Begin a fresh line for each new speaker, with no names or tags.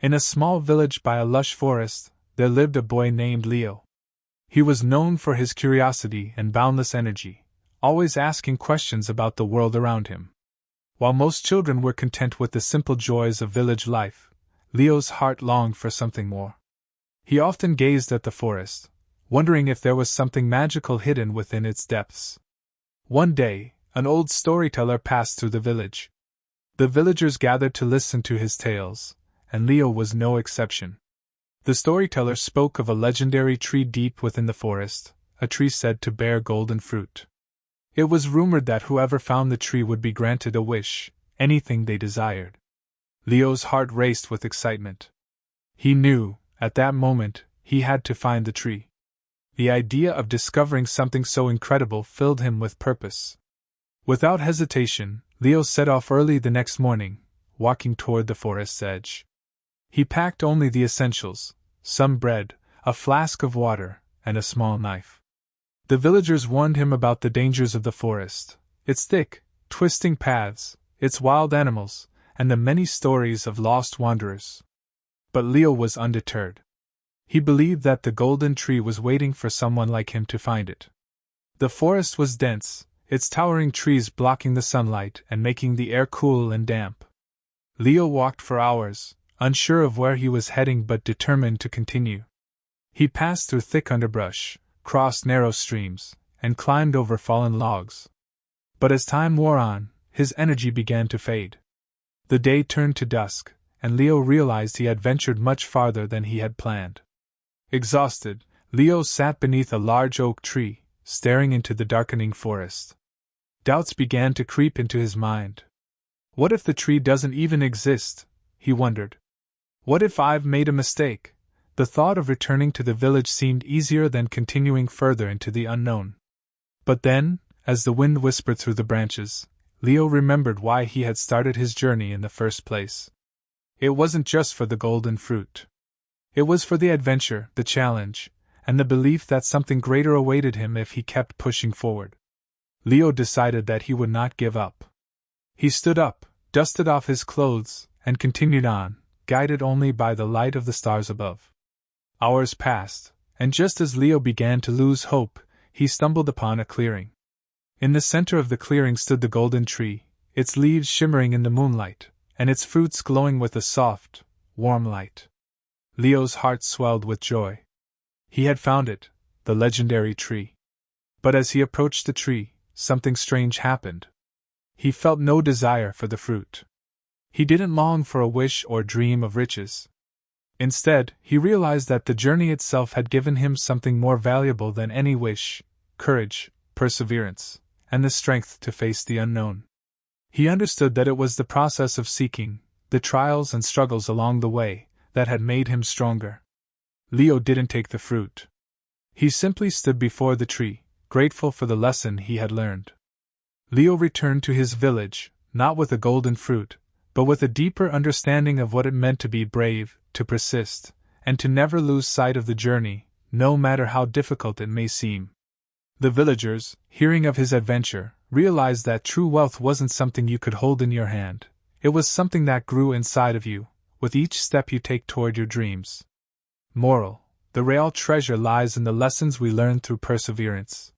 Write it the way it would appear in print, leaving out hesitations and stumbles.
In a small village by a lush forest, there lived a boy named Leo. He was known for his curiosity and boundless energy, always asking questions about the world around him. While most children were content with the simple joys of village life, Leo's heart longed for something more. He often gazed at the forest, wondering if there was something magical hidden within its depths. One day, an old storyteller passed through the village. The villagers gathered to listen to his tales, and Leo was no exception. The storyteller spoke of a legendary tree deep within the forest, a tree said to bear golden fruit. It was rumored that whoever found the tree would be granted a wish, anything they desired. Leo's heart raced with excitement. He knew, at that moment, he had to find the tree. The idea of discovering something so incredible filled him with purpose. Without hesitation, Leo set off early the next morning, walking toward the forest's edge. He packed only the essentials: some bread, a flask of water, and a small knife. The villagers warned him about the dangers of the forest, its thick, twisting paths, its wild animals, and the many stories of lost wanderers. But Leo was undeterred. He believed that the golden tree was waiting for someone like him to find it. The forest was dense, its towering trees blocking the sunlight and making the air cool and damp. Leo walked for hours, unsure of where he was heading but determined to continue. He passed through thick underbrush, crossed narrow streams, and climbed over fallen logs. But as time wore on, his energy began to fade. The day turned to dusk, and Leo realized he had ventured much farther than he had planned. Exhausted, Leo sat beneath a large oak tree, staring into the darkening forest. Doubts began to creep into his mind. What if the tree doesn't even exist? He wondered. What if I've made a mistake? The thought of returning to the village seemed easier than continuing further into the unknown. But then, as the wind whispered through the branches, Leo remembered why he had started his journey in the first place. It wasn't just for the golden fruit. It was for the adventure, the challenge, and the belief that something greater awaited him if he kept pushing forward. Leo decided that he would not give up. He stood up, dusted off his clothes, and continued on, guided only by the light of the stars above. Hours passed, and just as Leo began to lose hope, he stumbled upon a clearing. In the center of the clearing stood the golden tree, its leaves shimmering in the moonlight, and its fruits glowing with a soft, warm light. Leo's heart swelled with joy. He had found it, the legendary tree. But as he approached the tree, something strange happened. He felt no desire for the fruit. He didn't long for a wish or dream of riches. Instead, he realized that the journey itself had given him something more valuable than any wish: courage, perseverance, and the strength to face the unknown. He understood that it was the process of seeking, the trials and struggles along the way, that had made him stronger. Leo didn't take the fruit. He simply stood before the tree, grateful for the lesson he had learned. Leo returned to his village, not with a golden fruit, but with a deeper understanding of what it meant to be brave, to persist, and to never lose sight of the journey, no matter how difficult it may seem. The villagers, hearing of his adventure, realized that true wealth wasn't something you could hold in your hand. It was something that grew inside of you, with each step you take toward your dreams. Moral: the real treasure lies in the lessons we learn through perseverance.